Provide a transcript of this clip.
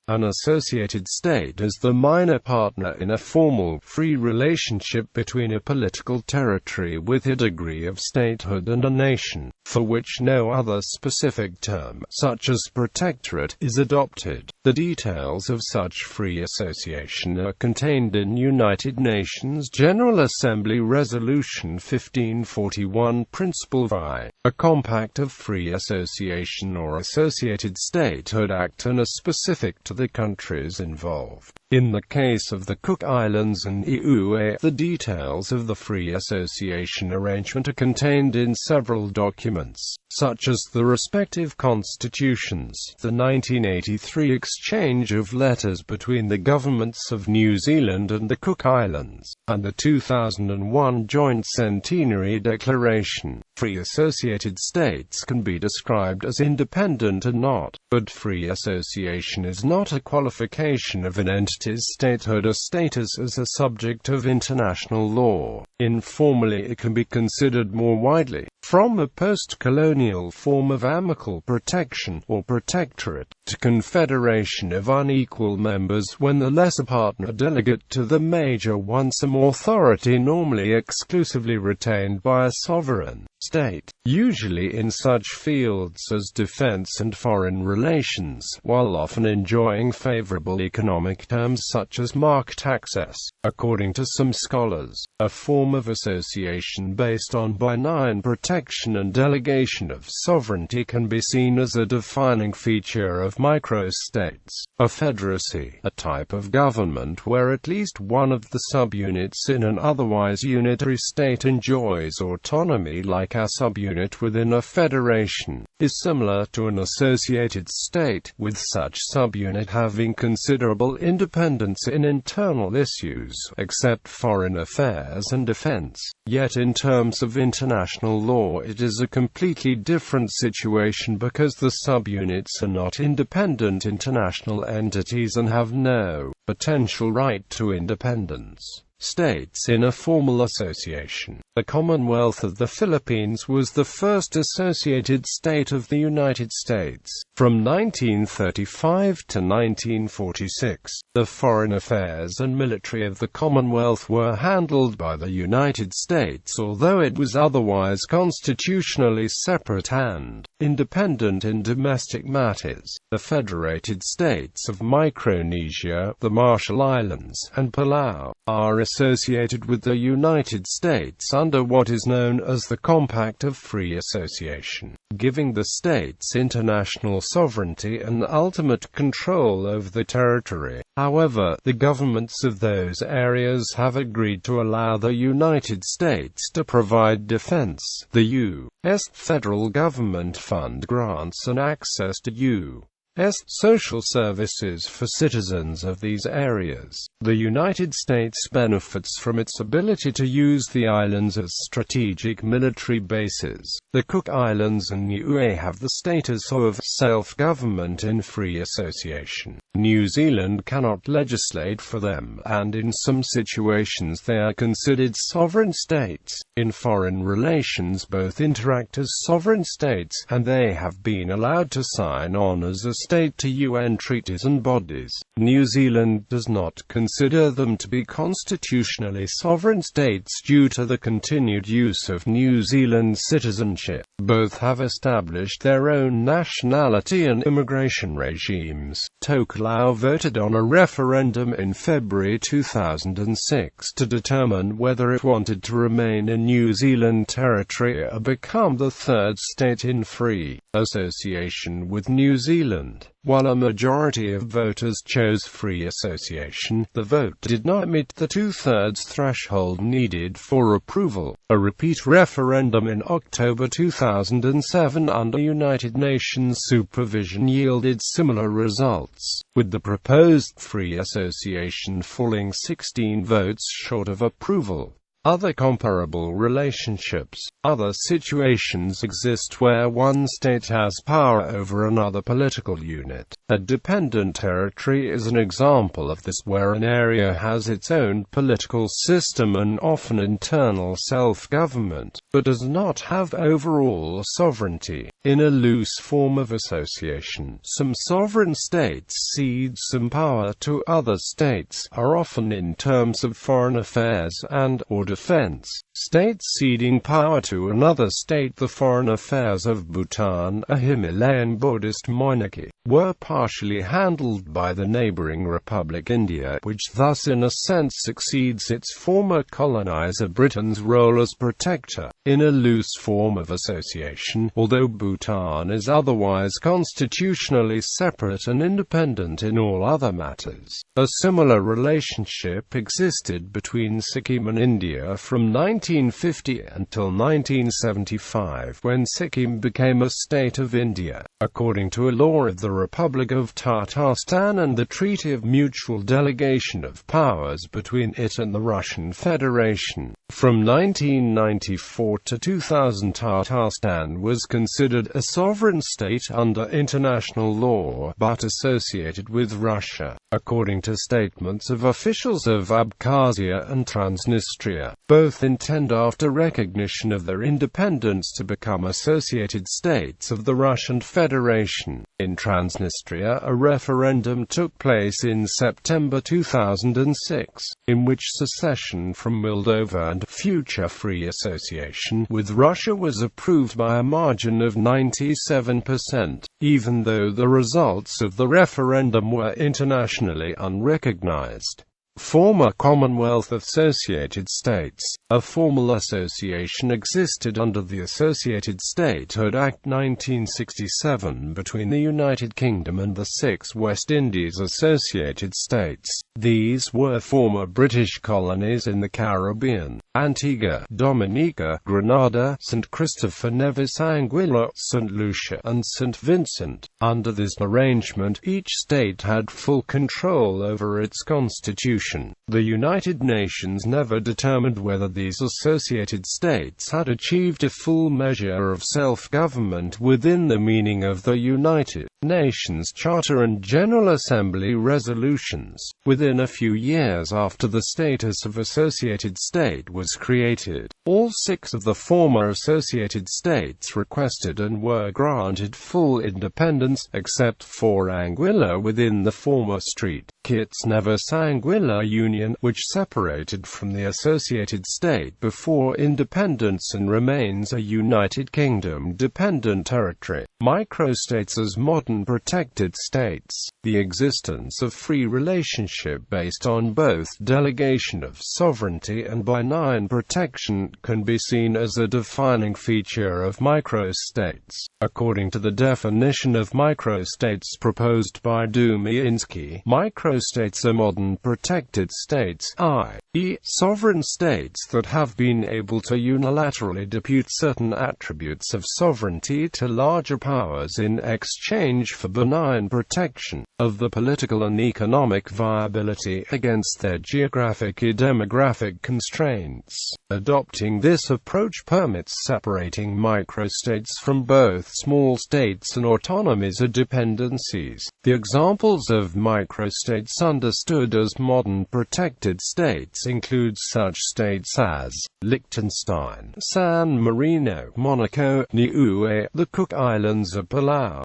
An associated state is the minor partner in a formal, free relationship between a political territory with a degree of statehood and a nation, for which no other specific term, such as protectorate, is adopted. The details of such free association are contained in United Nations General Assembly Resolution 1541 Principle VI, a Compact of Free Association or Associated Statehood Act, and are specific to the countries involved. In the case of the Cook Islands and Niue, the details of the free association arrangement are contained in several documents, such as the respective constitutions, the 1983 exchange of letters between the governments of New Zealand and the Cook Islands, and the 2001 Joint Centenary Declaration.Free. Associated states can be described as independent and not, but free association is not a qualification of an entity's statehood or status as a subject of international law. Informally, it can be considered more widely, from a post-colonial form of amicable protection or protectorate, to confederation of unequal members when the lesser partner delegate to the major wants some authority normally exclusively retained by a sovereign state, usually in such fields as defense and foreign relations, while often enjoying favorable economic terms such as market access. According to some scholars, a form of association based on benign protection and delegation of sovereignty can be seen as a defining feature of microstates. A federacy, a type of government where at least one of the subunits in an otherwise unitary state enjoys autonomy like a subunit within a federation, is similar to an associated state, with such subunit having considerable independence in internal issues, except foreign affairs and defense. Yet in terms of international law it is a completely different situation because the subunits are not independent international entities and have no potential right to independence. States in a formal association. The Commonwealth of the Philippines was the first associated state of the United States. From 1935 to 1946, the foreign affairs and military of the Commonwealth were handled by the United States, although it was otherwise constitutionally separate and independent in domestic matters. The federated states of Micronesia, the Marshall Islands, and Palau are associated with the United States under what is known as the Compact of Free Association, giving the states international sovereignty and ultimate control over the territory. However, the governments of those areas have agreed to allow the United States to provide defense. The U.S. federal government fund grants and access to U.S. social services for citizens of these areas. The United States benefits from its ability to use the islands as strategic military bases. The Cook Islands and Niue have the status of self-government in free association. New Zealand cannot legislate for them, and in some situations they are considered sovereign states. In foreign relations both interact as sovereign states, and they have been allowed to sign on as a state to UN treaties and bodies. New Zealand does not consider them to be constitutionally sovereign states due to the continued use of New Zealand citizenship. Both have established their own nationality and immigration regimes. Tokelau voted on a referendum in February 2006 to determine whether it wanted to remain in New Zealand territory or become the third state in free association with New Zealand. While a majority of voters chose free association, the vote did not meet the two-thirds threshold needed for approval. A repeat referendum in October 2007 under United Nations supervision yielded similar results, with the proposed free association falling 16 votes short of approval. Other comparable relationships. Other situations exist where one state has power over another political unit. A dependent territory is an example of this, where an area has its own political system and often internal self-government, but does not have overall sovereignty. In a loose form of association, some sovereign states cede some power to other states, are often in terms of foreign affairs and/or defense. States ceding power to another state. The foreign affairs of Bhutan, a Himalayan Buddhist monarchy, were partially handled by the neighboring Republic India, which thus in a sense succeeds its former colonizer Britain's role as protector. In a loose form of association, although Bhutan is otherwise constitutionally separate and independent in all other matters, a similar relationship existed between Sikkim and India from 1950 until 1975, when Sikkim became a state of India, according to a law of the Republic of Tatarstan and the Treaty of Mutual Delegation of Powers between it and the Russian Federation. From 1994 to 2000, Tatarstan was considered a sovereign state under international law, but associated with Russia, according to statements of officials of Abkhazia and Transnistria. Both intend, after recognition of their independence, to become associated states of the Russian Federation. In Transnistria, a referendum took place in September 2006, in which secession from Moldova and future free association with Russia was approved by a margin of 97%, even though the results of the referendum were internationally unrecognized. Former Commonwealth Associated States. A formal association existed under the Associated Statehood Act 1967 between the United Kingdom and the 6 West Indies Associated States. These were former British colonies in the Caribbean: Antigua, Dominica, Grenada, St. Christopher, Nevis, Anguilla, St. Lucia, and St. Vincent. Under this arrangement, each state had full control over its constitution. The United Nations never determined whether these associated states had achieved a full measure of self-government within the meaning of the United Nations Charter and General Assembly resolutions. Within a few years after the status of associated state was created, all 6 of the former associated states requested and were granted full independence, except for Anguilla within the former St. Kitts Nevis Anguilla Union, which separated from the associated state before independence and remains a United Kingdom dependent territory. Microstates as modern protected states. The existence of free relationship based on both delegation of sovereignty and benign protection can be seen as a defining feature of microstates. According to the definition of microstates proposed by Duminsky, microstates are modern protected states, i.e., sovereign states that have been able to unilaterally depute certain attributes of sovereignty to larger powers in exchange for benign protection of the political and economic viability against their geographic and demographic constraints. Adopting this approach permits separating microstates from both small states and autonomies or dependencies. The examples of microstates understood as modern protected states include such states as Liechtenstein, San Marino, Monaco, Niue, the Cook Islands of Palau,